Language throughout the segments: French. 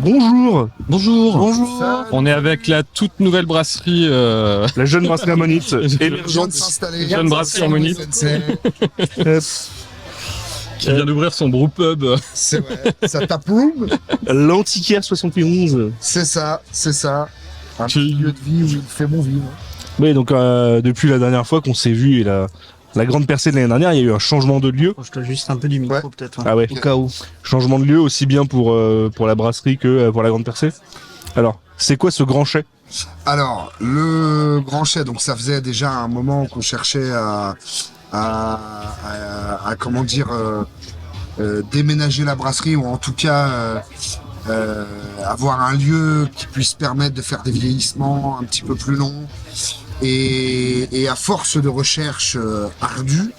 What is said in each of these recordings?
Bonjour. Bonjour. Bonjour. On est avec la toute nouvelle brasserie, La jeune brasserie Ammonite, émergente. jeune brasserie Ammonite, qui vient d'ouvrir son brewpub. C'est vrai, ça tape room. L'Antiquaire 71. C'est ça. Un Tu- lieu de vie où il fait bon vivre. Oui, donc depuis la dernière fois qu'on s'est vu et la grande percée de l'année dernière, il y a eu un changement de lieu. Je te juste un peu du micro Ouais. peut-être. Ah ouais. Au cas où. Changement de lieu aussi bien pour la brasserie que pour la grande percée. Alors, c'est quoi ce grand chai? Alors, le grand chai, donc ça faisait déjà un moment qu'on cherchait à comment dire, déménager la brasserie, ou en tout cas avoir un lieu qui puisse permettre de faire des vieillissements un petit peu plus longs. Et à force de recherche ardue,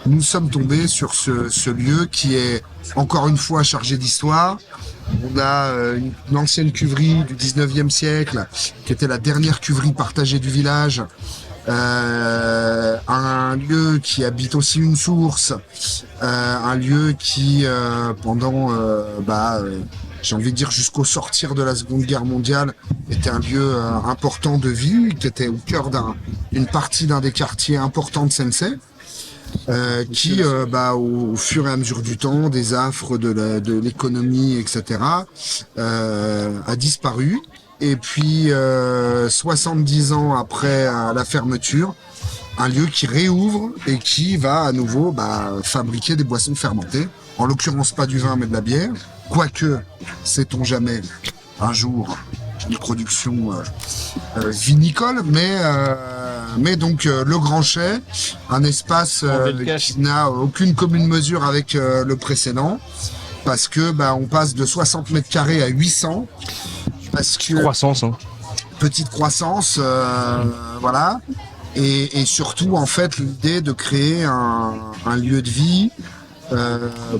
nous sommes tombés sur ce lieu qui est encore une fois chargé d'histoire. On a une ancienne cuverie du 19e siècle, qui était la dernière cuverie partagée du village. Un lieu qui habite aussi une source, un lieu qui j'ai envie de dire jusqu'au sortir de la Seconde Guerre mondiale, était un lieu important de vie, qui était au cœur d'une partie d'un des quartiers importants de Sensei, qui au fur et à mesure du temps, des affres de l'économie, etc., a disparu. Et puis 70 ans après la fermeture, un lieu qui réouvre et qui va à nouveau fabriquer des boissons fermentées. En l'occurrence pas du vin mais de la bière. Quoique, sait-on jamais, un jour, une production vinicole, mais donc le Grand Chai, un espace qui n'a aucune commune mesure avec le précédent, parce que on passe de 60 mètres carrés à 800, parce que Croissance, hein. petite croissance, voilà. Et surtout, en fait, l'idée de créer un lieu de vie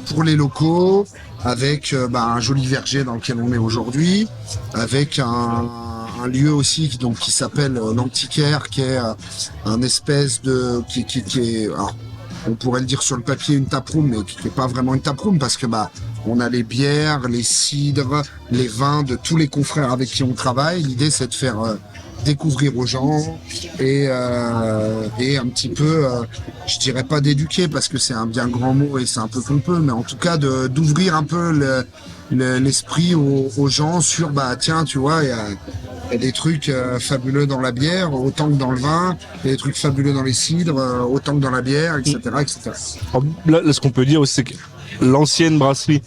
pour les locaux, avec un joli verger dans lequel on est aujourd'hui, avec un lieu aussi qui s'appelle l'Antiquaire, qui est un espèce de qui est, alors, on pourrait le dire sur le papier une taproom, mais qui n'est pas vraiment une taproom, parce que on a les bières, les cidres, les vins de tous les confrères avec qui on travaille. L'idée, c'est de faire découvrir aux gens et un petit peu, je dirais pas d'éduquer parce que c'est un bien grand mot et c'est un peu pompeux, mais en tout cas d'ouvrir un peu l'esprit aux gens sur tiens, tu vois, il y a des trucs fabuleux dans la bière autant que dans le vin, il y a des trucs fabuleux dans les cidres autant que dans la bière, etc., etc. Alors, là, ce qu'on peut dire aussi, c'est que l'ancienne brasserie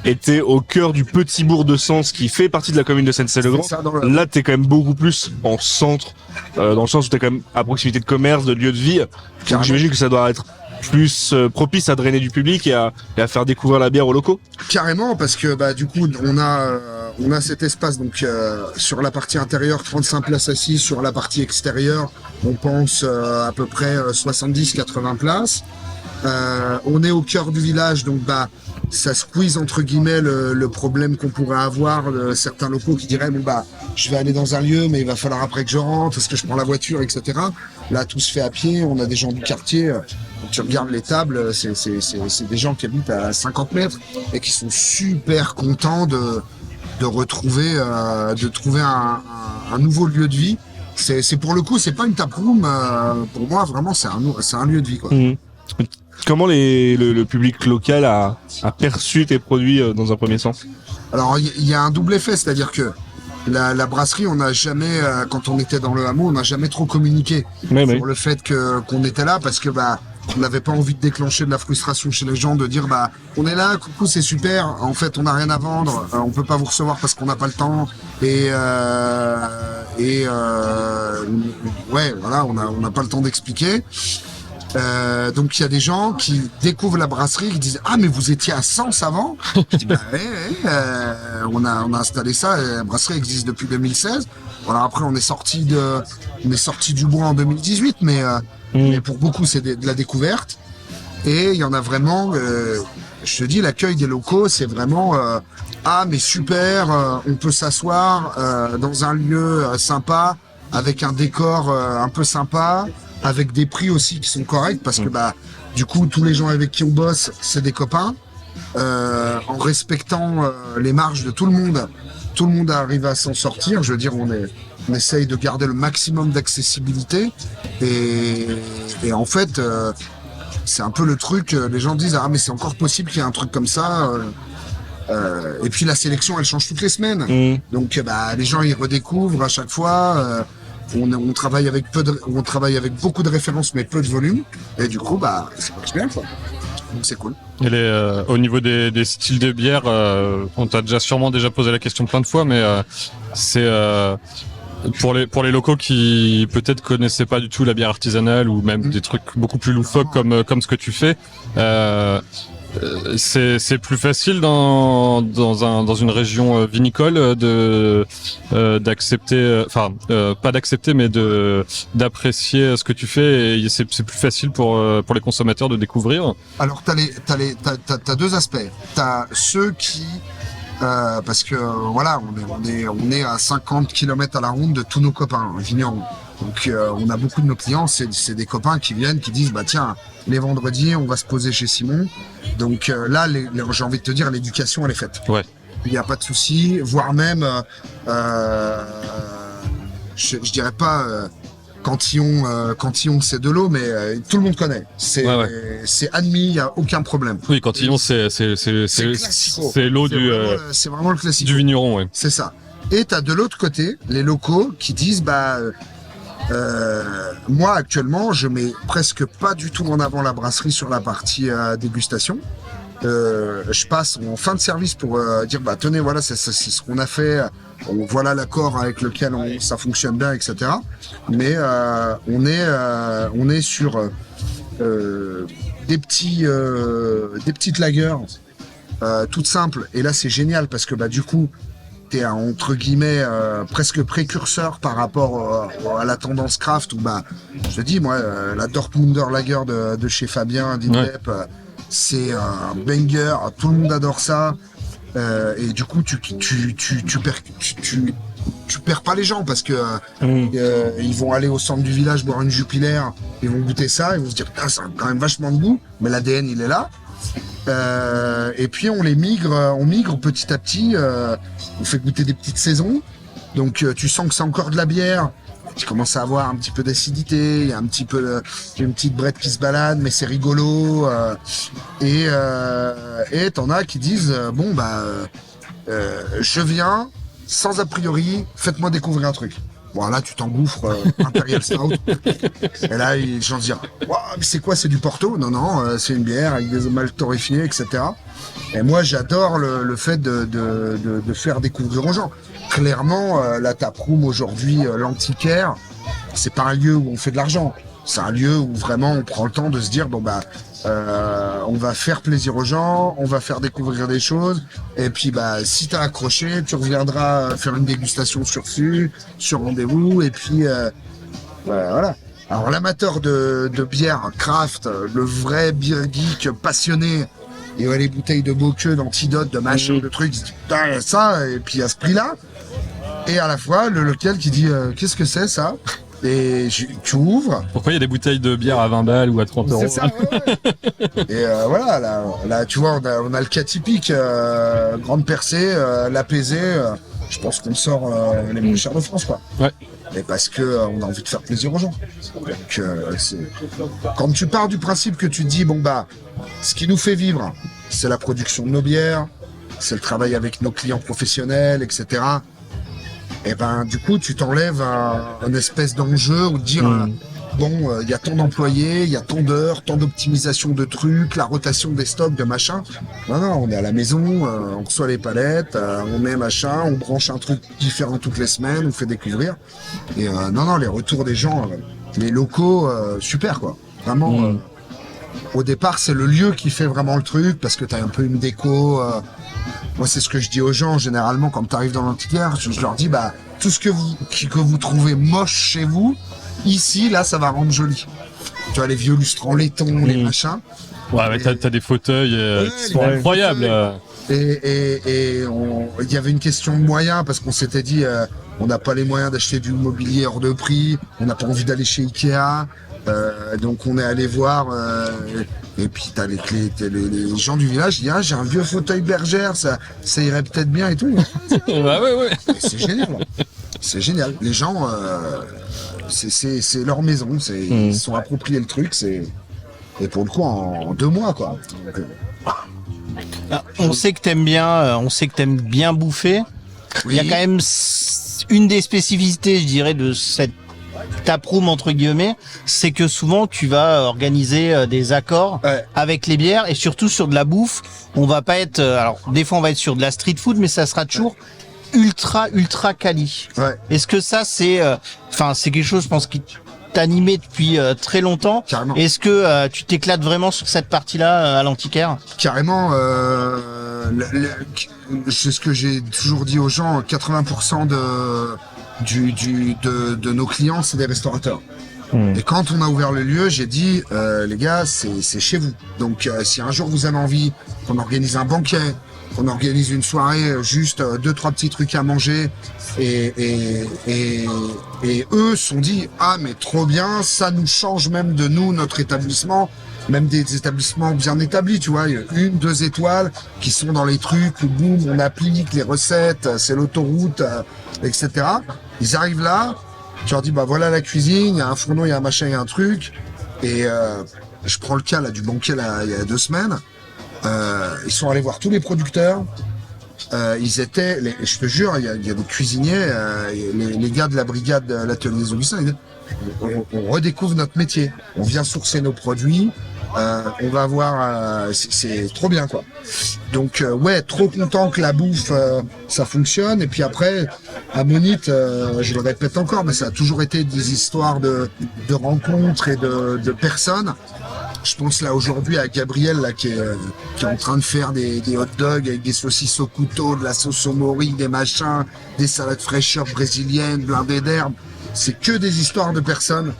était au cœur du petit bourg de Sens qui fait partie de la commune de Sensey-le-Grand. Là, t'es quand même beaucoup plus en centre, dans le sens où t'es quand même à proximité de commerce, de lieux de vie. Donc j'imagine que ça doit être plus propice à drainer du public et à faire découvrir la bière aux locaux. Carrément, parce que du coup on a cet espace donc sur la partie intérieure 35 places assises, sur la partie extérieure on pense à peu près 70-80 places. On est au cœur du village, donc ça squeeze entre guillemets le problème qu'on pourrait avoir de certains locaux qui diraient je vais aller dans un lieu mais il va falloir après que je rentre, est-ce que je prends la voiture, etc. Là tout se fait à pied, on a des gens du quartier, quand tu regardes les tables, c'est des gens qui habitent à 50 mètres et qui sont super contents de retrouver de trouver un nouveau lieu de vie. C'est pour le coup, c'est pas une taproom, pour moi vraiment c'est un lieu de vie, quoi. Mmh. Comment le public local a perçu tes produits dans un premier sens? Alors il y a un double effet, c'est-à-dire que la brasserie, on n'a jamais, quand on était dans le hameau, on n'a jamais trop communiqué sur le fait qu'on était là, parce que on n'avait pas envie de déclencher de la frustration chez les gens, de dire on est là, coucou, c'est super, en fait on n'a rien à vendre, on peut pas vous recevoir parce qu'on n'a pas le temps, ouais, voilà, on n'a pas le temps d'expliquer. Donc il y a des gens qui découvrent la brasserie, qui disent mais vous étiez à Sens avant. Je dis on a installé ça, et la brasserie existe depuis 2016. Voilà, après on est sorti du bois en 2018, mais pour beaucoup c'est de la découverte. Et il y en a vraiment, je te dis, l'accueil des locaux, c'est vraiment mais super, on peut s'asseoir dans un lieu sympa, avec un décor un peu sympa, avec des prix aussi qui sont corrects, parce que du coup tous les gens avec qui on bosse c'est des copains, en respectant les marges de tout le monde. Tout le monde arrive à s'en sortir. Je veux dire, on essaye de garder le maximum d'accessibilité. Et en fait, c'est un peu le truc, les gens disent « Ah, mais c'est encore possible qu'il y ait un truc comme ça ». Et puis la sélection, elle change toutes les semaines. Donc les gens, ils redécouvrent à chaque fois. On travaille avec beaucoup de références, mais peu de volume. Et du coup, ça marche bien, quoi. Donc c'est cool. Et au niveau des styles de bière, on t'a sûrement posé la question plein de fois, mais c'est pour les locaux qui peut-être connaissaient pas du tout la bière artisanale ou même des trucs beaucoup plus loufoques comme ce que tu fais. C'est plus facile dans une région vinicole d'accepter, pas d'accepter, mais d'apprécier ce que tu fais, et c'est plus facile pour les consommateurs de découvrir. Alors t'as deux aspects. T'as ceux qui parce que voilà, on est à 50 km à la ronde de tous nos copains vignerons. Donc on a beaucoup de nos clients, c'est des copains qui viennent, qui disent tiens, les vendredis on va se poser chez Simon. Donc là j'ai envie de te dire, l'éducation elle est faite. Ouais. Il n'y a pas de souci, voire même je dirais pas Cantillon c'est de l'eau, mais tout le monde connaît. C'est admis, il n'y a aucun problème. Oui, Cantillon c'est l'eau c'est vraiment le classique. Du vigneron, ouais. C'est ça. Et t'as de l'autre côté les locaux qui disent moi actuellement je mets presque pas du tout en avant la brasserie sur la partie dégustation. Je passe en fin de service pour dire tenez, voilà, c'est ce qu'on a fait, voilà l'accord avec lequel ça fonctionne bien, etc. Mais on est sur des petites lagers toutes simples, et là c'est génial parce que du coup t'es entre guillemets presque précurseur par rapport à la tendance craft, où je te dis moi la Dortmunder Lager de chez Fabien d'Indep, c'est un banger, tout le monde adore ça, et du coup tu perds pas les gens parce que ils vont aller au centre du village boire une Jupiler, ils vont goûter ça, ils vont se dire ça a quand même vachement de goût, mais l'ADN il est là. Et puis on migre petit à petit, on fait goûter des petites saisons, donc tu sens que c'est encore de la bière. Tu commences à avoir un petit peu d'acidité, il y a un petit peu une petite brette qui se balade, mais c'est rigolo. Et t'en as qui disent je viens sans a priori, faites-moi découvrir un truc. Bon là tu t'engouffres Imperial Stout. Et là les gens se disent mais c'est quoi, c'est du Porto? Non, c'est une bière avec des maltes torréfiés, etc. Et moi j'adore le fait de faire découvrir aux gens. Clairement, la taproom aujourd'hui, l'Antiquaire, c'est pas un lieu où on fait de l'argent. C'est un lieu où vraiment on prend le temps de se dire on va faire plaisir aux gens, on va faire découvrir des choses, et puis si t'as accroché, tu reviendras faire une dégustation sur rendez-vous, et puis voilà. Alors l'amateur de bière craft, le vrai beer geek passionné, et les bouteilles de Bocuse, d'Antidote, de machin, de trucs, putain, ça, et puis à ce prix-là. Et à la fois, le local qui dit qu'est-ce que c'est ça? Et tu ouvres. Pourquoi il y a des bouteilles de bière à 20 balles ou à 30 euros? C'est ça, ouais. Et voilà, là, tu vois, on a le cas typique, grande percée, l'APZ, je pense qu'on sort les moins chers de France, quoi. Ouais. Et parce que on a envie de faire plaisir aux gens. Donc, quand tu pars du principe que tu te dis, ce qui nous fait vivre, c'est la production de nos bières, c'est le travail avec nos clients professionnels, etc. Et du coup, tu t'enlèves un espèce d'enjeu où dire, il y a tant d'employés, il y a tant d'heures, tant d'optimisation de trucs, la rotation des stocks, de machin. Non, on est à la maison, on reçoit les palettes, on met machin, on branche un truc différent toutes les semaines, on fait découvrir. Et les retours des gens, les locaux, super, quoi. Vraiment, au départ, c'est le lieu qui fait vraiment le truc, parce que t'as un peu une déco. Moi, c'est ce que je dis aux gens, généralement, quand tu arrives dans l'antiquaire, je leur dis, tout ce que vous trouvez moche chez vous, ici, là, ça va rendre joli. Tu vois, les vieux lustres en laiton, les machins. Ouais, mais t'as des fauteuils qui sont incroyables. Et il y avait une question de moyens, parce qu'on s'était dit, on n'a pas les moyens d'acheter du mobilier hors de prix, on n'a pas envie d'aller chez Ikea. Donc on est allé voir Et puis t'as les clés, les gens du village disent, ah, j'ai un vieux fauteuil bergère, ça irait peut-être bien et tout. Bah ouais. Et c'est génial. C'est génial. Les gens, c'est leur maison. Ils se sont appropriés le truc. Et pour le coup, en 2 mois, quoi. Donc, On sait que t'aimes bien bouffer. oui. Il y a quand même une des spécificités, je dirais, de cette taproom entre guillemets, c'est que souvent tu vas organiser des accords Ouais. avec les bières et surtout sur de la bouffe. On va pas être, alors des fois on va être sur de la street food, mais ça sera toujours ultra quali. Ouais. Est-ce que ça c'est, c'est quelque chose, je pense, qui t'animait depuis très longtemps. Carrément. Est-ce que tu t'éclates vraiment sur cette partie-là à l'Antiquaire? Carrément, c'est ce que j'ai toujours dit aux gens, 80% de nos clients, c'est des restaurateurs. Et quand on a ouvert le lieu, j'ai dit, les gars, c'est chez vous. Donc, si un jour vous avez envie qu'on organise un banquet, qu'on organise une soirée, juste 2-3 petits trucs à manger, et eux se sont dit, ah mais trop bien, ça nous change même de nous, notre établissement, même des établissements bien établis, tu vois, 1-2 étoiles qui sont dans les trucs, boum, on applique les recettes, c'est l'autoroute, etc. Ils arrivent là, tu leur dis, bah voilà la cuisine, il y a un fourneau, il y a un machin, il y a un truc, et je prends le cas là du banquet là, il y a 2 semaines, ils sont allés voir tous les producteurs, ils étaient, je te jure, il y a des cuisiniers, les gars de la brigade de l'atelier des Augustins, ils disent, on redécouvre notre métier, on vient sourcer nos produits, on va voir, c'est trop bien quoi. Donc ouais, trop content que la bouffe ça fonctionne. Et puis après, à Monite, je le répète encore, mais ça a toujours été des histoires de rencontres et de personnes. Je pense là aujourd'hui à Gabriel là qui est en train de faire des hot dogs avec des saucisses au couteau, de la sauce au mori, des machins, des salades fraîcheurs brésiliennes, blindées d'herbes. C'est que des histoires de personnes.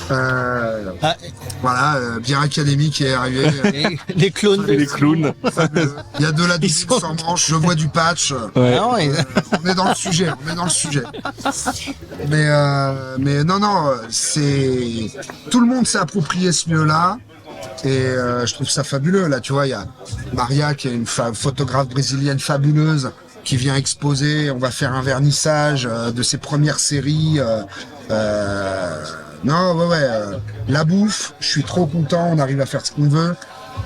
Voilà, bien académique est arrivé. Les clones. Et les clowns. Il y a de la douce sans manche, je vois du patch. Ouais. Non, On est dans le sujet, Mais non, c'est tout le monde s'est approprié ce lieu-là. Et je trouve ça fabuleux. Là, tu vois, il y a Maria qui est une photographe brésilienne fabuleuse qui vient exposer. On va faire un vernissage de ses premières séries. Non, la bouffe, je suis trop content. On arrive à faire ce qu'on veut.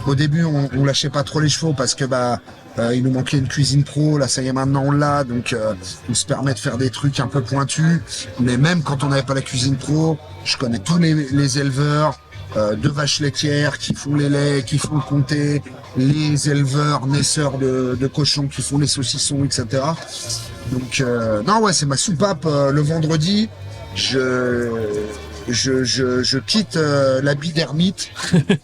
Au début, on lâchait pas trop les chevaux parce que il nous manquait une cuisine pro. Là, ça y est, maintenant on l'a. Donc, on se permet de faire des trucs un peu pointus. Mais même quand on n'avait pas la cuisine pro, je connais tous les éleveurs de vaches laitières qui font les laits, qui font le comté, les éleveurs naisseurs de cochons qui font les saucissons, etc. Donc, non, ouais, c'est ma soupape le vendredi. Je quitte l'habit d'ermite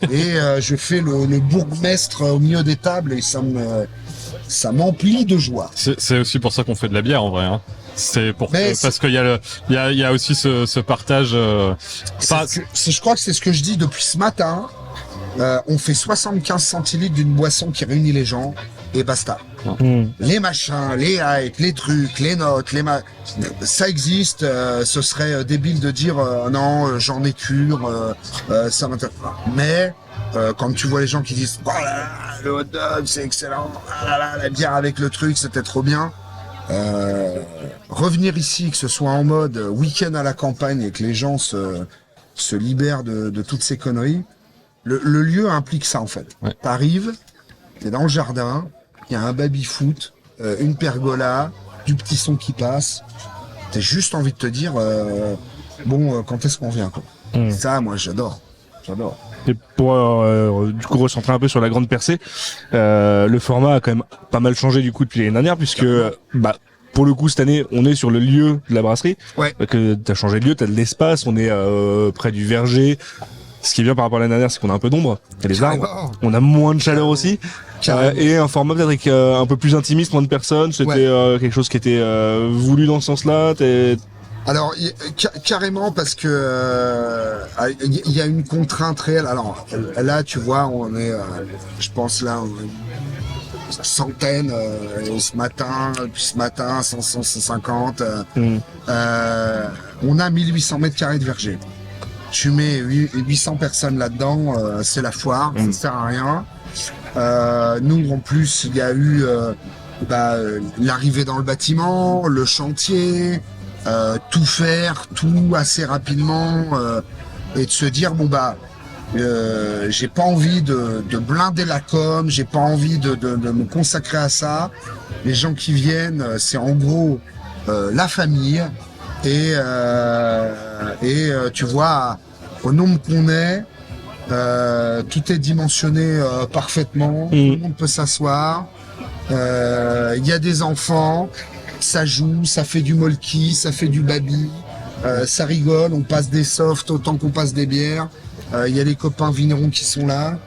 et je fais le bourgmestre au milieu des tables et ça m'emplit de joie. C'est aussi pour ça qu'on fait de la bière en vrai. Hein. C'est pour Mais parce qu'il y a aussi ce partage. Je crois que c'est ce que je dis depuis ce matin. On fait 75 centilitres d'une boisson qui réunit les gens et basta. Les machins, les hypes, les trucs, les notes, ça existe. Ce serait débile de dire non, j'en ai cure, ça m'intéresse pas. Mais quand tu vois les gens qui disent oh là là, le hot dog c'est excellent, ah là là, la bière avec le truc c'était trop bien. Revenir ici, que ce soit en mode week-end à la campagne et que les gens se libèrent de toutes ces conneries, le lieu implique ça en fait. Ouais. T'arrives, t'es dans le jardin, il y a un baby-foot, une pergola, du petit son qui passe. T'as juste envie de te dire, quand est-ce qu'on vient quoi. Ça, moi, j'adore. Et pour du coup recentrer un peu sur la grande percée, le format a quand même pas mal changé du coup depuis l'année dernière puisque pour le coup cette année on est sur le lieu de la brasserie. Ouais. Que t'as changé de lieu, t'as de l'espace, on est près du verger. Ce qui est bien par rapport à l'année dernière, c'est qu'on a un peu d'ombre, il y a les arbres, on a moins de chaleur aussi, et un format peut-être avec un peu plus intimiste, moins de personnes. C'était quelque chose qui était voulu dans ce sens-là. Alors carrément parce que il y a une contrainte réelle. Alors là, tu vois, on est, je pense là, centaines ce matin, puis ce matin 100, 150. On a 1800 mètres carrés de verger. tu mets 800 personnes là-dedans, c'est la foire, ça sert à rien. Nous, en plus, il y a eu l'arrivée dans le bâtiment, le chantier, tout faire, tout assez rapidement, et de se dire j'ai pas envie de blinder la com, j'ai pas envie de me consacrer à ça. Les gens qui viennent, c'est en gros la famille, et tu vois, au nombre qu'on est, tout est dimensionné parfaitement, tout le monde peut s'asseoir, il y a des enfants, ça joue, ça fait du molki, ça fait du baby, ça rigole, on passe des softs autant qu'on passe des bières, il y a les copains vignerons qui sont là,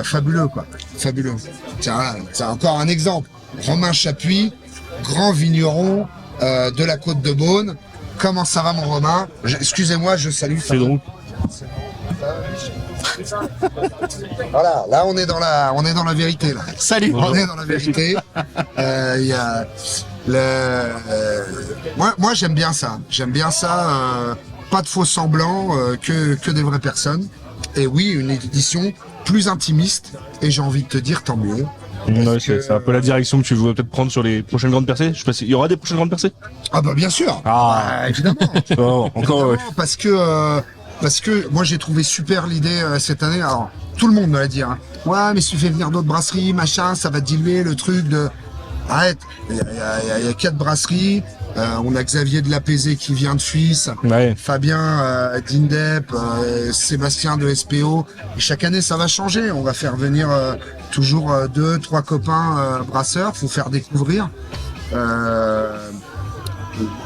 fabuleux quoi, fabuleux. Tiens, c'est encore un exemple. Romain Chapuis, grand vigneron de la Côte de Beaune. Comment ça va mon Romain? Excusez-moi, je salue. C'est donc. Voilà, là on est dans la vérité là. Salut. On est dans la vérité. Il y a moi j'aime bien ça. J'aime bien ça. Pas de faux semblants, que des vraies personnes. Et oui, une édition plus intimiste. Et j'ai envie de te dire tant mieux. Ouais, c'est un peu la direction que tu veux peut-être prendre sur les prochaines grandes percées. Je sais pas il y aura des prochaines grandes percées. Ah bah bien sûr. Évidemment. Oh, encore ouais. Parce que moi j'ai trouvé super l'idée cette année. Alors tout le monde me l'a dit. Hein. Ouais, mais si tu fais venir d'autres brasseries, machin, ça va diluer le truc de. Arrête. Il y a 4 brasseries. On a Xavier de l'Apaisé qui vient de Suisse, Ouais. Fabien d'Indep, Sébastien de SPO. Et chaque année, ça va changer. On va faire venir toujours 2-3 copains brasseurs. Faut faire découvrir.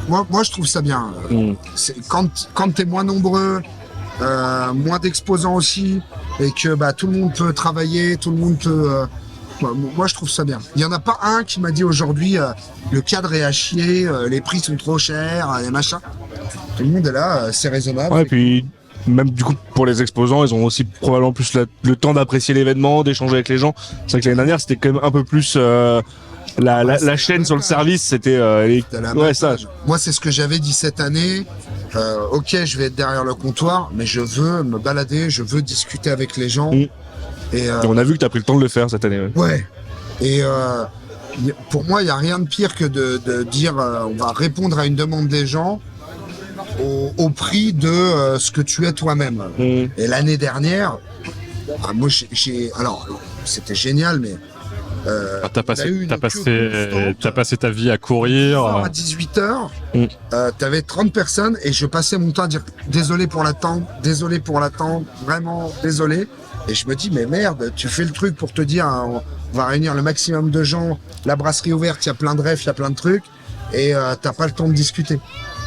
Moi, je trouve ça bien. Quand t'es moins nombreux, moins d'exposants aussi, et que tout le monde peut travailler, tout le monde peut. Moi, je trouve ça bien. Il y en a pas un qui m'a dit aujourd'hui le cadre est à chier, les prix sont trop chers, les machins. Tout le monde est là, c'est raisonnable. Ouais, puis même du coup pour les exposants, ils ont aussi probablement plus le temps d'apprécier l'événement, d'échanger avec les gens. C'est vrai que l'année dernière, c'était quand même un peu plus la chaîne sur le service, c'était ouais ça. Moi, c'est ce que j'avais dit cette année. Ok, je vais être derrière le comptoir, mais je veux me balader, je veux discuter avec les gens. Et on a vu que tu as pris le temps de le faire cette année. Ouais. Et pour moi, il n'y a rien de pire que de dire on va répondre à une demande des gens au prix de ce que tu es toi-même. Et l'année dernière, moi, alors, c'était génial, mais t'as passé ta vie à courir. À 18h, t'avais 30 personnes et je passais mon temps à dire désolé pour l'attente, vraiment désolé. Et je me dis, mais merde, tu fais le truc pour te dire, on va réunir le maximum de gens, la brasserie ouverte, il y a plein de refs, il y a plein de trucs, et t'as pas le temps de discuter.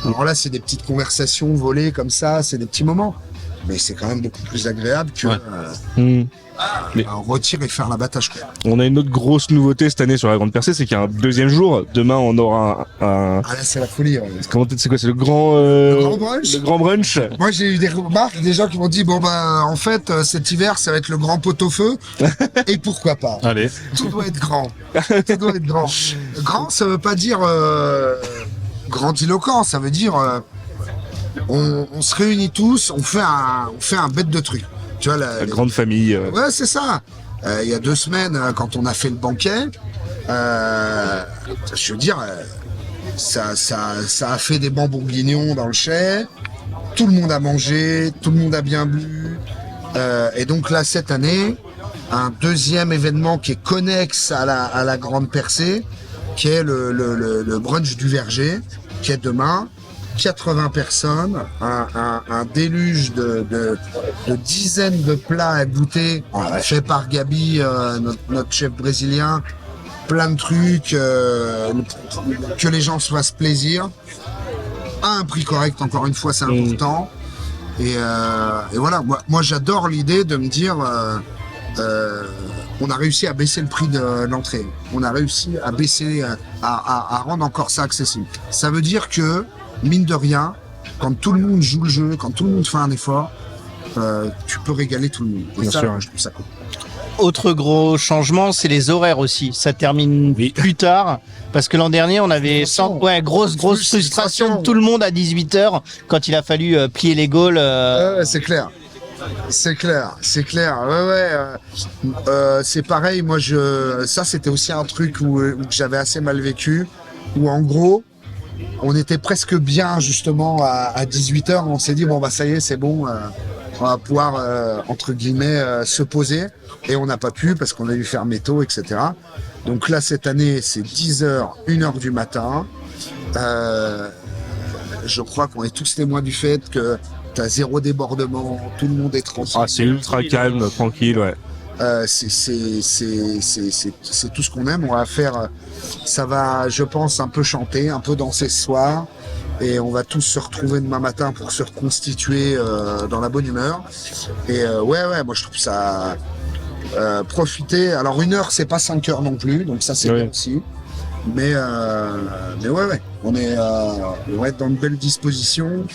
Alors là, c'est des petites conversations volées comme ça, c'est des petits moments. Mais c'est quand même beaucoup plus agréable que retirer et faire l'abattage. On a une autre grosse nouveauté cette année sur la grande percée, c'est qu'il y a un deuxième jour. Demain, on aura un... Ah là, c'est la folie. Ouais. C'est quoi? C'est le grand brunch. Le grand brunch. Moi, j'ai eu des remarques, des gens qui m'ont dit, en fait, cet hiver, ça va être le grand pot-au-feu. Et pourquoi pas? Allez. Tout doit être grand. Tout doit être grand. Grand, ça veut pas dire grandiloquent, ça veut dire on se réunit tous, on fait un bête de truc. Tu vois, la grande famille. Ouais, c'est ça. Il y a 2 semaines, quand on a fait le banquet, je veux dire, ça a fait des bancs bourguignons dans le chai. Tout le monde a mangé, tout le monde a bien bu. Et donc là, cette année, un deuxième événement qui est connexe à la grande percée, qui est le brunch du Verger, qui est demain. 80 personnes, un déluge de dizaines de plats à goûter, fait par Gabi, notre chef brésilien, plein de trucs, que les gens se fassent plaisir, à un prix correct, encore une fois, c'est important. Et voilà, moi j'adore l'idée de me dire, on a réussi à baisser le prix de l'entrée, on a réussi à baisser, à rendre encore ça accessible. Ça veut dire que mine de rien, quand tout le monde joue le jeu, quand tout le monde fait un effort, tu peux régaler tout le monde. Et Bien ça, sûr. je trouve ça cool. Autre gros changement, c'est les horaires aussi. Ça termine plus tard. Parce que l'an dernier, on avait grosse frustration de tout le monde à 18h quand il a fallu plier les Gaules. C'est clair. C'est clair. C'est pareil. Moi, ça, c'était aussi un truc où j'avais assez mal vécu. Où en gros, on était presque bien justement à 18h. On s'est dit bon bah ça y est, c'est bon. On va pouvoir entre guillemets se poser. Et on n'a pas pu parce qu'on a dû faire métaux, etc. Donc là, cette année, c'est 10h, 1h du matin. Je crois qu'on est tous témoins du fait que t'as zéro débordement, tout le monde est tranquille. Ah, c'est ultra calme, tranquille, ouais. C'est tout ce qu'on aime. On va faire, ça va, je pense, un peu chanter, un peu danser ce soir. Et on va tous se retrouver demain matin pour se reconstituer dans la bonne humeur. Et moi je trouve ça... profiter. Alors 1 heure, c'est pas 5 heures non plus, donc ça c'est bien aussi. Mais ouais, on va être dans de belles dispositions.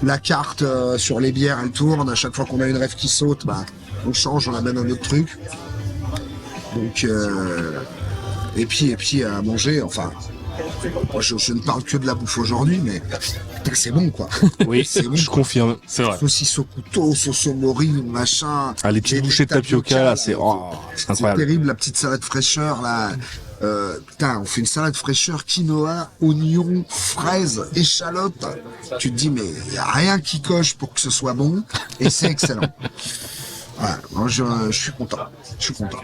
La carte sur les bières, elle tourne. À chaque fois qu'on a une rêve qui saute, bah, on change, on amène un autre truc. Donc et puis à manger. Enfin, moi, je ne parle que de la bouffe aujourd'hui, mais putain, c'est bon quoi. Oui, c'est bon, je confirme. C'est vrai. Saucisse au couteau, sauce au mori, machin. Ah, les petites bouchées de tapioca là, c'est incroyable. C'est terrible, la petite salade fraîcheur là. Putain, on fait une salade fraîcheur, quinoa, oignons, fraises, échalotes. Tu te dis mais y a rien qui coche pour que ce soit bon et c'est excellent. Voilà, moi je suis content.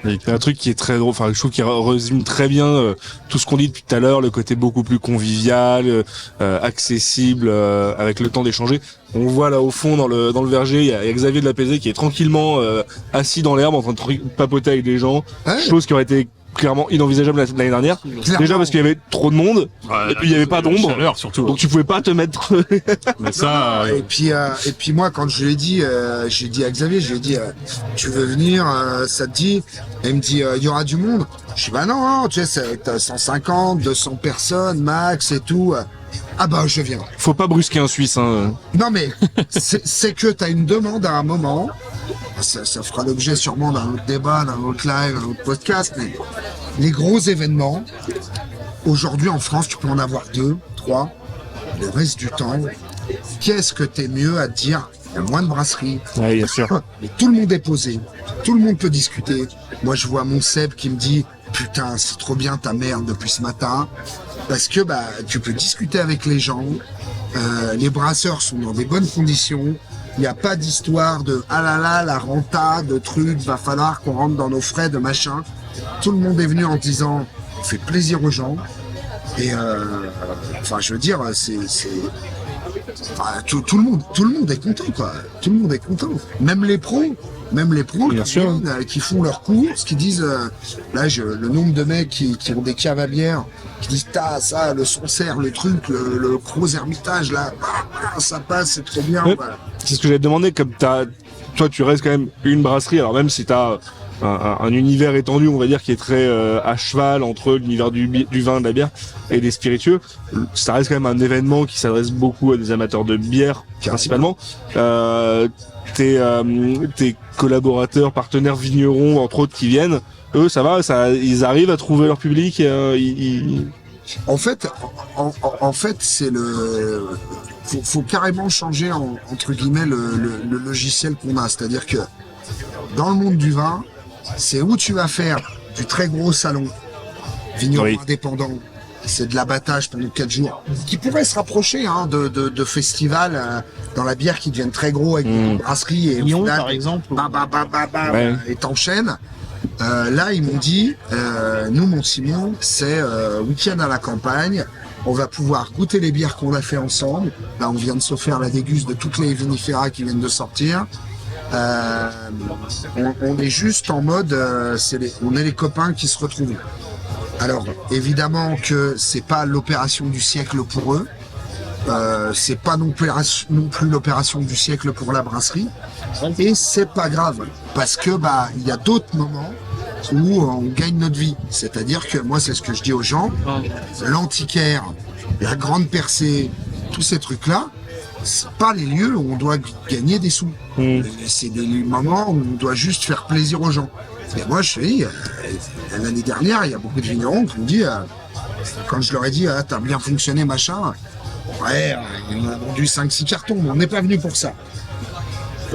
Il y a un truc qui est très drôle, enfin je trouve qu'il résume très bien tout ce qu'on dit depuis tout à l'heure, le côté beaucoup plus convivial, accessible, avec le temps d'échanger. On voit là au fond dans le verger, il y a Xavier de la Pézée qui est tranquillement assis dans l'herbe en train de papoter avec des gens, chose qui aurait été clairement inenvisageable l'année dernière. Déjà parce qu'il y avait trop de monde, et puis il y avait pas d'ombre, surtout. donc tu pouvais pas te mettre. Mais ça, et puis moi quand je lui ai dit, j'ai dit à Xavier, je lui ai dit tu veux venir, ça te dit? Et il me dit il y aura du monde. Je dis bah non, tu sais c'est 150, 200 personnes max et tout. Ah bah je viens. Faut pas brusquer un Suisse, hein. Non mais c'est que t'as une demande à un moment. Ça fera l'objet sûrement d'un autre débat, d'un autre live, d'un autre podcast. Mais les gros événements, aujourd'hui en France, tu peux en avoir 2, 3. Le reste du temps, qu'est-ce que t'es mieux à te dire? Il y a moins de brasseries. Ouais, bien sûr. Mais tout le monde est posé. Tout le monde peut discuter. Moi, je vois mon Seb qui me dit « Putain, c'est trop bien ta merde depuis ce matin. » Parce que bah, tu peux discuter avec les gens. Les brasseurs sont dans des bonnes conditions. Il n'y a pas d'histoire de « Ah là là, la renta, de trucs, va falloir qu'on rentre dans nos frais, de machin. » Tout le monde est venu en disant « On fait plaisir aux gens. » Et enfin, je veux dire, enfin, tout le monde est content, quoi. Tout le monde est content. Même les pros Bien sûr. qui font leurs courses, qui disent là le nombre de mecs qui ont des caves à bière, qui disent ça, le Sancerre, le truc, le gros Hermitage là, ça passe, c'est trop bien. Ouais. Voilà. C'est ce que j'allais te demander, comme toi tu restes quand même une brasserie, alors même si t'as un univers étendu, on va dire, qui est très à cheval entre l'univers du vin, de la bière et des spiritueux, ça reste quand même un événement qui s'adresse beaucoup à des amateurs de bière, principalement. Tes collaborateurs, partenaires vignerons, entre autres, qui viennent, eux, ça va, ils arrivent à trouver leur public. En fait, c'est faut carrément changer entre guillemets le logiciel qu'on a, c'est-à-dire que dans le monde du vin, c'est où tu vas faire du très gros salon, vigneron indépendant, c'est de l'abattage pendant 4 jours, qui pourrait se rapprocher de festivals dans la bière qui deviennent très gros avec des brasseries et Lyon, au final, par exemple. Et t'enchaînes. Là, ils m'ont dit, nous, mon Simon, c'est week-end à la campagne. On va pouvoir goûter les bières qu'on a fait ensemble. Là, on vient de se faire la déguste de toutes les vinifera qui viennent de sortir. On est juste en mode, on est les copains qui se retrouvent. Alors, évidemment que c'est pas l'opération du siècle pour eux. C'est pas non plus l'opération du siècle pour la brasserie. Et c'est pas grave. Parce que, il y a d'autres moments où on gagne notre vie. C'est-à-dire que moi, c'est ce que je dis aux gens. L'antiquaire, la grande percée, tous ces trucs-là, c'est pas les lieux où on doit gagner des sous. C'est des moments où on doit juste faire plaisir aux gens. Et moi, je te dis, l'année dernière, il y a beaucoup de vignerons qui me disent, quand je leur ai dit, ah, t'as bien fonctionné, machin, ouais, on a vendu 5-6 cartons, mais on n'est pas venu pour ça.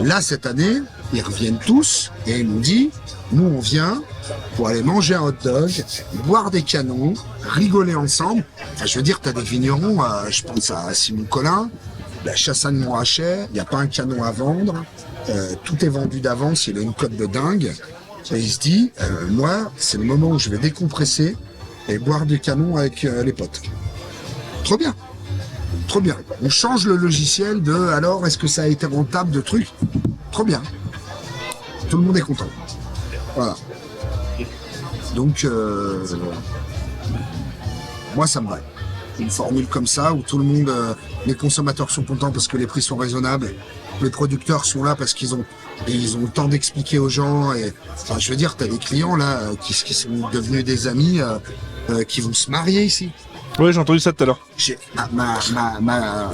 Là, cette année, ils reviennent tous et ils m'ont dit, nous, on vient pour aller manger un hot dog, boire des canons, rigoler ensemble. Enfin, je veux dire, t'as des vignerons, je pense à Simon Collin, la Chassagne Montrachet, il n'y a pas un canon à vendre, tout est vendu d'avance, il a une cote de dingue. Et il se dit, moi, c'est le moment où je vais décompresser et boire des canons avec les potes. Trop bien. Trop bien. On change le logiciel de alors est-ce que ça a été rentable de trucs. Trop bien. Tout le monde est content. Voilà. Donc moi ça me va. Une formule comme ça où tout le monde, les consommateurs sont contents parce que les prix sont raisonnables, les producteurs sont là parce qu'ils ont le temps d'expliquer aux gens. Et enfin, je veux dire, t'as des clients là qui sont devenus des amis qui vont se marier ici. Ouais, j'ai entendu ça tout à l'heure.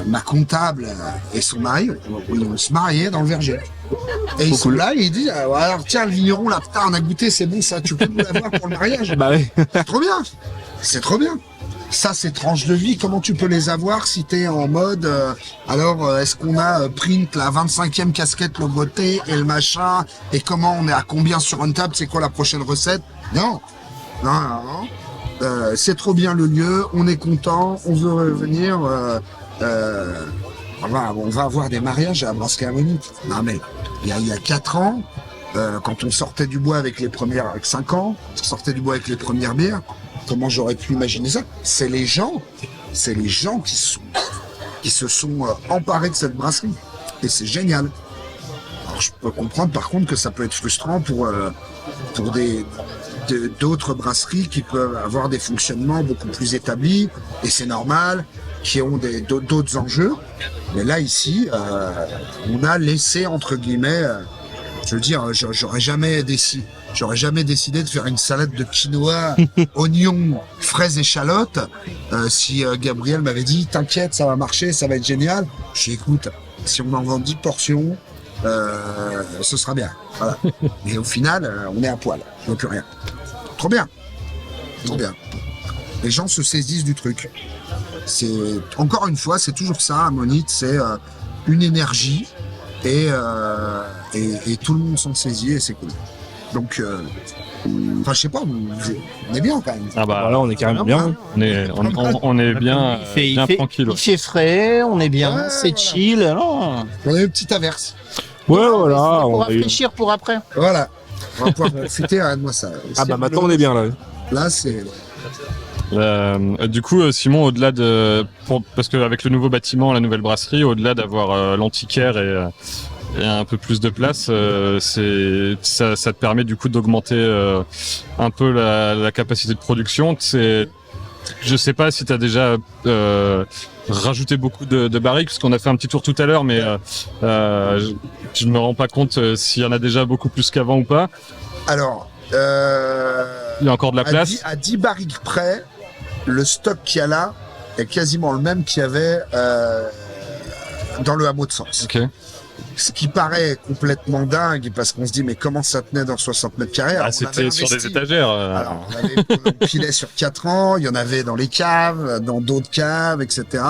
Ma comptable et son mari vont se marier dans le verger. Et ils sont là et ils disent alors tiens le vigneron là putain on a goûté c'est bon ça tu peux nous l'avoir pour le mariage. Bah oui. C'est trop bien. C'est trop bien. Ça c'est tranche de vie, comment tu peux les avoir si t'es en mode alors est-ce qu'on a print la 25e casquette logoté et le machin et comment on est à combien sur une table, c'est quoi la prochaine recette? Non. C'est trop bien le lieu, on est content, on veut revenir. On va avoir des mariages à Brasserie Harmonie. Non mais il y a 4 ans, quand on sortait du bois avec 5 ans, on sortait du bois avec les premières bières. Comment j'aurais pu imaginer ça? C'est les gens qui se sont emparés de cette brasserie et c'est génial. Alors je peux comprendre par contre que ça peut être frustrant pour d'autres brasseries qui peuvent avoir des fonctionnements beaucoup plus établis, et c'est normal, qui ont d'autres enjeux. Mais là, ici, on a laissé, entre guillemets, je veux dire, j'aurais jamais décidé de faire une salade de quinoa, oignons, fraises, échalotes, si Gabriel m'avait dit, t'inquiète, ça va marcher, ça va être génial. Je dis, écoute, si on en vend 10 portions, ce sera bien. Voilà. Et au final, on est à poil, on n'a plus rien. Trop bien. Trop bien. Les gens se saisissent du truc. C'est encore une fois, c'est toujours ça, Ammonite, c'est une énergie et tout le monde s'en saisit et c'est cool. Donc, enfin, je sais pas, on est bien quand même. Ah bah Voilà, on est carrément bien. On est bien, bien tranquille. Il fait frais, on est bien, Ouais, c'est voilà. chill. Non. On a une petite averse. Ouais, voilà. Pour on a eu- rafraîchir pour après. Voilà. On va pouvoir profiter, regarde-moi ça. Ah bah maintenant on est bien là. Là, c'est. Du coup, Simon, parce qu'avec le nouveau bâtiment, la nouvelle brasserie, au-delà d'avoir l'antiquaire et un peu plus de place, ça te permet du coup d'augmenter un peu la capacité de production. Je sais pas si tu as déjà rajouté beaucoup de barriques, parce qu'on a fait un petit tour tout à l'heure, mais je ne me rends pas compte s'il y en a déjà beaucoup plus qu'avant ou pas. Alors. Il y a encore de la place. À 10 barriques près, le stock qu'il y a là est quasiment le même qu'il y avait dans le hameau de Sens. Ok. Ce qui paraît complètement dingue parce qu'on se dit mais comment ça tenait dans 60 mètres carrés? Alors, Ah, on c'était avait sur des investi. étagères. Alors, on pilait sur 4 ans, il y en avait dans les caves, dans d'autres caves, etc.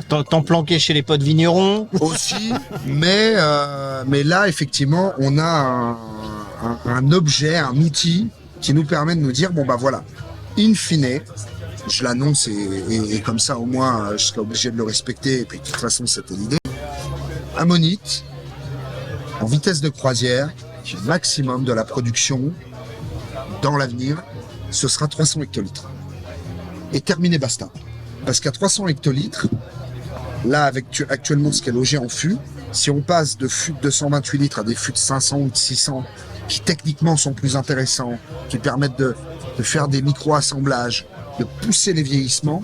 T'en planqué chez les potes vignerons. Aussi, mais là, effectivement, on a un objet, un outil qui nous permet de nous dire, bon bah voilà, in fine, je l'annonce et comme ça au moins je serai obligé de le respecter, et puis de toute façon c'était l'idée. Ammonite, en vitesse de croisière, maximum de la production dans l'avenir, ce sera 300 hectolitres. Et terminé basta. Parce qu'à 300 hectolitres, là actuellement ce qui est logé en fût, si on passe de fûts de 228 litres à des fûts de 500 ou de 600, qui techniquement sont plus intéressants, qui permettent de faire des micro-assemblages, de pousser les vieillissements,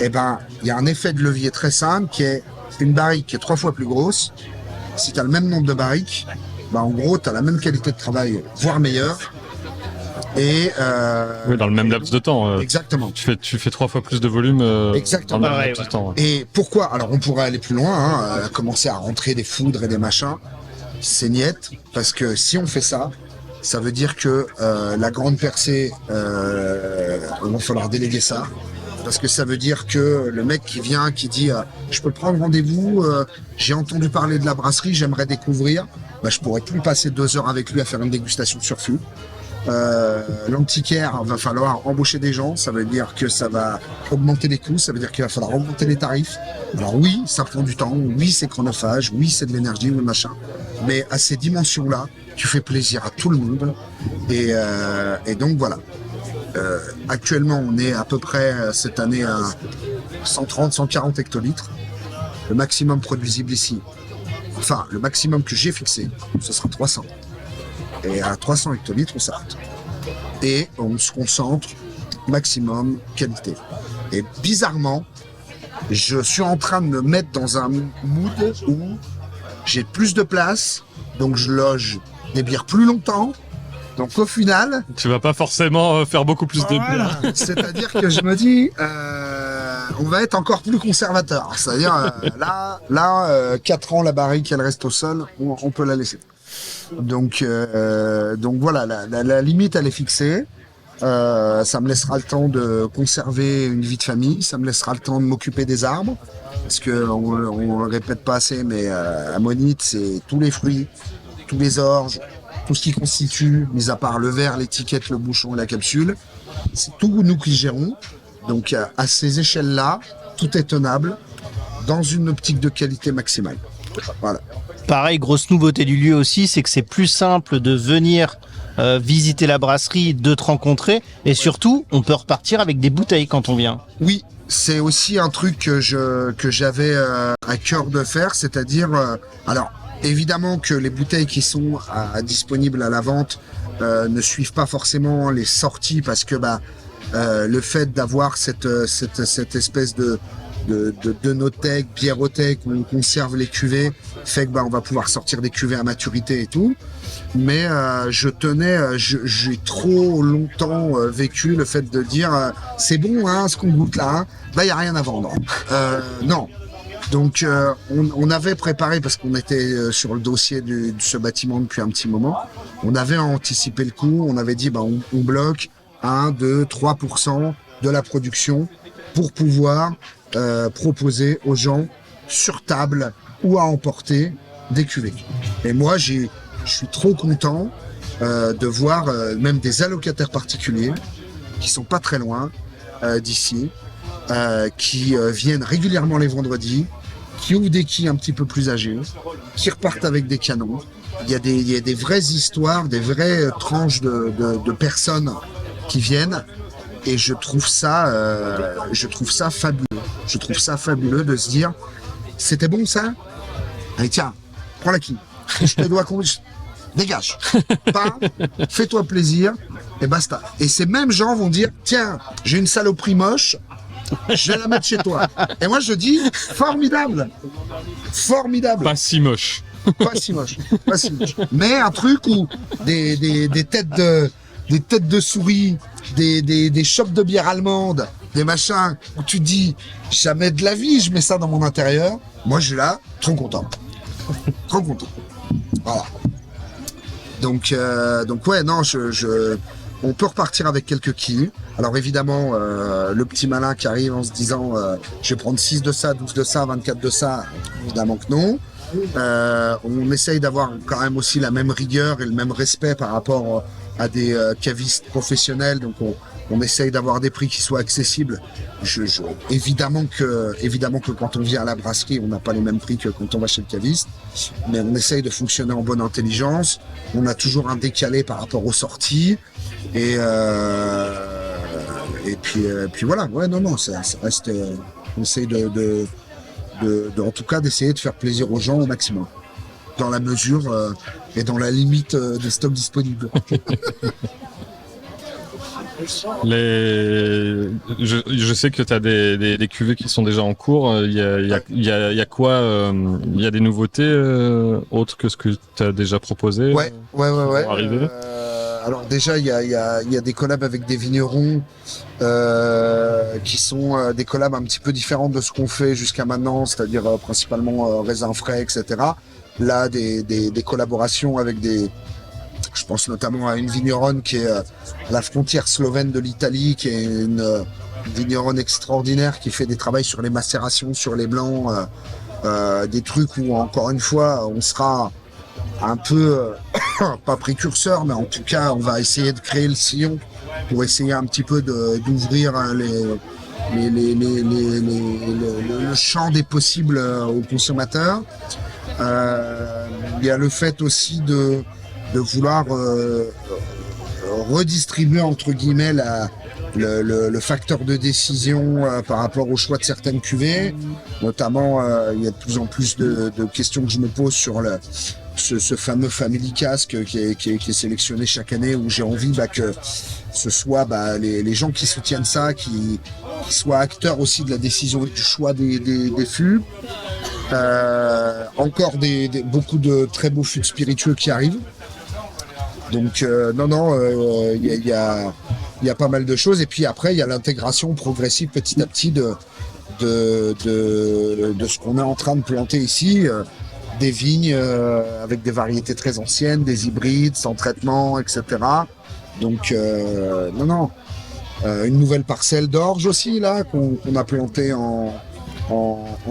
eh ben, il y a un effet de levier très simple qui est une barrique qui est 3 fois plus grosse. Si tu as le même nombre de barriques, ben, en gros, tu as la même qualité de travail, voire meilleure. Et Oui, dans le même laps de temps. exactement. Tu fais 3 fois plus de volume Exactement. dans le même Ouais, laps de temps. Ouais. Et pourquoi? Alors on pourrait aller plus loin, commencer à rentrer des foudres et des machins. C'est niette, parce que si on fait ça, Ça veut dire que la grande percée, il va falloir déléguer ça. Parce que ça veut dire que le mec qui vient, qui dit je peux prendre rendez-vous, j'ai entendu parler de la brasserie, j'aimerais découvrir, bah, je pourrais plus passer 2 heures avec lui à faire une dégustation sur fût. L'antiquaire, va falloir embaucher des gens, ça veut dire que ça va augmenter les coûts, ça veut dire qu'il va falloir augmenter les tarifs. Alors oui, ça prend du temps, oui c'est chronophage, oui c'est de l'énergie, oui machin, mais à ces dimensions-là, tu fais plaisir à tout le monde et donc voilà. Actuellement, on est à peu près cette année à 130-140 hectolitres. Le maximum produisible ici, enfin le maximum que j'ai fixé, ce sera 300. Et à 300 hectolitres, on s'arrête. Et on se concentre maximum qualité. Et bizarrement, je suis en train de me mettre dans un mood où j'ai plus de place, donc je loge des bières plus longtemps. Donc au final, tu vas pas forcément faire beaucoup plus de bières. C'est-à-dire que je me dis, on va être encore plus conservateur. C'est-à-dire là, 4 ans la barrique elle reste au sol, on peut la laisser. Donc voilà, la limite elle est fixée. Ça me laissera le temps de conserver une vie de famille, ça me laissera le temps de m'occuper des arbres, parce que on le répète pas assez, mais Ammonite c'est tous les fruits, tous les orges, tout ce qui constitue, mis à part le verre, l'étiquette, le bouchon et la capsule, c'est tout nous qui gérons. Donc à ces échelles-là, tout est tenable dans une optique de qualité maximale. Voilà. Pareil, grosse nouveauté du lieu aussi, c'est que c'est plus simple de venir visiter la brasserie, de te rencontrer, et surtout, on peut repartir avec des bouteilles quand on vient. Oui, c'est aussi un truc que j'avais à cœur de faire, c'est-à-dire, alors évidemment que les bouteilles qui sont disponibles à la vente ne suivent pas forcément les sorties, parce que le fait d'avoir cette espèce de nothèque, biérothèque où on conserve les cuvées fait que on va pouvoir sortir des cuvées à maturité et tout. Mais j'ai trop longtemps vécu le fait de dire c'est bon hein, ce qu'on goûte là, il y a rien à vendre. Non. Donc on avait préparé, parce qu'on était sur le dossier de ce bâtiment depuis un petit moment, on avait anticipé le coup, on avait dit on bloque 1, 2, 3% de la production pour pouvoir proposer aux gens sur table ou à emporter des cuvées. Et moi je suis trop content de voir même des allocataires particuliers qui sont pas très loin d'ici, qui viennent régulièrement les vendredis, qui ouvrent des quilles un petit peu plus âgés, qui repartent avec des canons. Il y a des vraies histoires, des vraies tranches de personnes qui viennent, et je trouve ça fabuleux. Je trouve ça fabuleux de se dire, c'était bon ça? Allez tiens, prends la quille. Je te dois qu'on... Dégage. Pas, fais-toi plaisir, et basta. Et ces mêmes gens vont dire, tiens, j'ai une saloperie moche, je vais la mettre chez toi. Et moi je dis, formidable. Formidable. Pas si moche. Pas si moche. Pas si moche. Mais un truc où des têtes de souris, des chopes de bière allemande, des machins où tu te dis, jamais de la vie je mets ça dans mon intérieur. Moi je suis là, trop content. Trop content. Voilà. Donc ouais, non, on peut repartir avec quelques quilles. Alors évidemment, le petit malin qui arrive en se disant je vais prendre 6 de ça, 12 de ça, 24 de ça, évidemment que non. On essaye d'avoir quand même aussi la même rigueur et le même respect par rapport à des cavistes professionnels. Donc on essaye d'avoir des prix qui soient accessibles. Évidemment que quand on vient à la brasserie, on n'a pas les mêmes prix que quand on va chez le caviste, mais on essaye de fonctionner en bonne intelligence. On a toujours un décalé par rapport aux sorties, et puis voilà. Ouais, non, ça reste. On essaye en tout cas d'essayer de faire plaisir aux gens au maximum, dans la mesure et dans la limite des stocks disponibles. Je sais que tu as des cuvées qui sont déjà en cours. Il y a quoi? Il y a des nouveautés autres que ce que tu as déjà proposé? Ouais. Alors déjà, il y a des collabs avec des vignerons qui sont des collabs un petit peu différentes de ce qu'on fait jusqu'à maintenant, c'est-à-dire principalement raisins frais, etc. Là, des collaborations avec des Je pense notamment à une vigneronne qui est à la frontière slovène de l'Italie, qui est une vigneronne extraordinaire qui fait des travaux sur les macérations, sur les blancs, des trucs où encore une fois on sera un peu pas précurseur, mais en tout cas on va essayer de créer le sillon pour essayer un petit peu d'ouvrir le champ des possibles aux consommateurs. Il y a le fait aussi de vouloir redistribuer entre guillemets le facteur de décision par rapport au choix de certaines cuvées. Notamment, il y a de plus en plus de questions que je me pose sur ce fameux Family Cask qui est sélectionné chaque année, où j'ai envie que ce soit les gens qui soutiennent ça, qui soient acteurs aussi de la décision du choix des fûts. Encore beaucoup de très beaux fûts spiritueux qui arrivent. Donc il y a pas mal de choses. Et puis après, il y a l'intégration progressive petit à petit de ce qu'on est en train de planter ici. Des vignes avec des variétés très anciennes, des hybrides sans traitement, etc. Donc une nouvelle parcelle d'orge aussi là qu'on a plantée en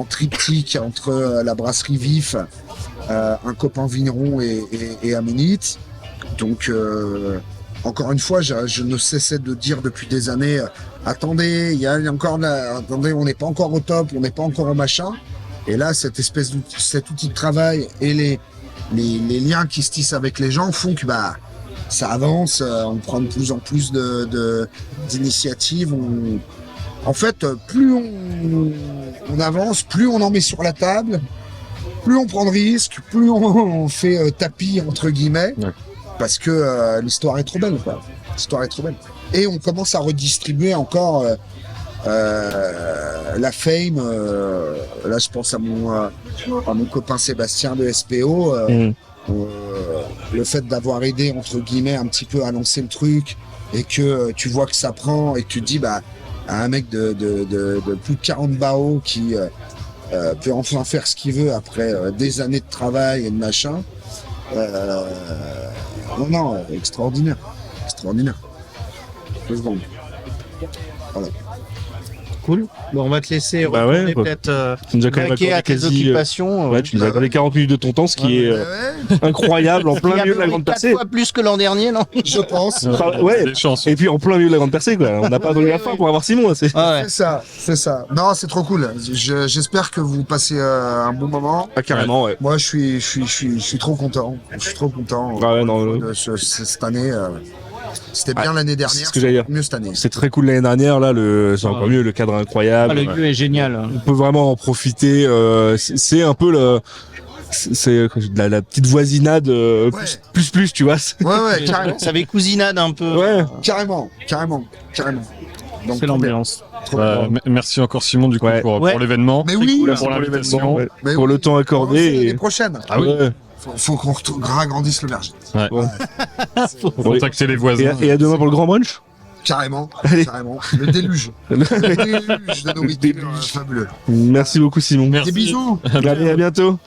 triptyque entre la brasserie Vif, un copain vigneron et Aménite. Donc encore une fois, je ne cessais de dire depuis des années, attendez, attendez, on n'est pas encore au top, on n'est pas encore au machin. Et là, cet outil de travail et les liens qui se tissent avec les gens font que ça avance, on prend de plus en plus d'initiatives. En fait, plus on avance, plus on en met sur la table, plus on prend de risques, plus on fait tapis entre guillemets, parce que l'histoire est trop belle, quoi. L'histoire est trop belle. Et on commence à redistribuer encore la fame. Là, je pense à mon copain Sébastien de SPO. Le fait d'avoir aidé entre guillemets un petit peu à lancer le truc, et que tu vois que ça prend, et que tu te dis un mec de plus de 40 barreaux qui peut enfin faire ce qu'il veut après des années de travail et de machin. Extraordinaire. Deux secondes. Voilà. Cool. Bon, on va te laisser Bah retourner ouais, peut-être Tu nous as quand même vaquer à accordé tes quasi, occupations. tu nous as accordé 40 minutes de ton temps, ce qui est incroyable en plein milieu de la grande percée. percée. 4 fois plus que l'an dernier, non? Je pense. Ouais. Des chances. Et puis en plein milieu de la grande percée, quoi. On n'a pas donné la fin pour avoir Simon. C'est Ah ouais. C'est ça. Non, c'est trop cool. J'espère que vous passez un bon moment. carrément, ouais. Moi, je suis trop content. Je suis trop content Ah ouais, non, cette année. C'était bien l'année dernière. c'est ce que j'allais dire. Mieux cette année. C'est très cool l'année dernière, là, c'est encore mieux, le cadre incroyable. Ah, le lieu est génial. On peut vraiment en profiter. C'est un peu c'est la petite voisinade plus, tu vois. Ouais, carrément. Ça avait cousinade un peu. Ouais. Carrément. Donc, C'est l'ambiance. trop bien. Merci encore Simon du coup Ouais. pour l'événement. Mais oui, Pour l'invitation. Ouais. Mais Pour oui. le temps accordé. L'année prochaine. Ah oui. Ouais. Faut qu'on agrandisse le verger. Ouais. Bon. Contacter les voisins. Et à demain pour le grand brunch. Carrément. Allez. Le déluge. Le déluge de nourriture fabuleux. Merci beaucoup Simon. Merci. Des bisous. Allez, à bientôt.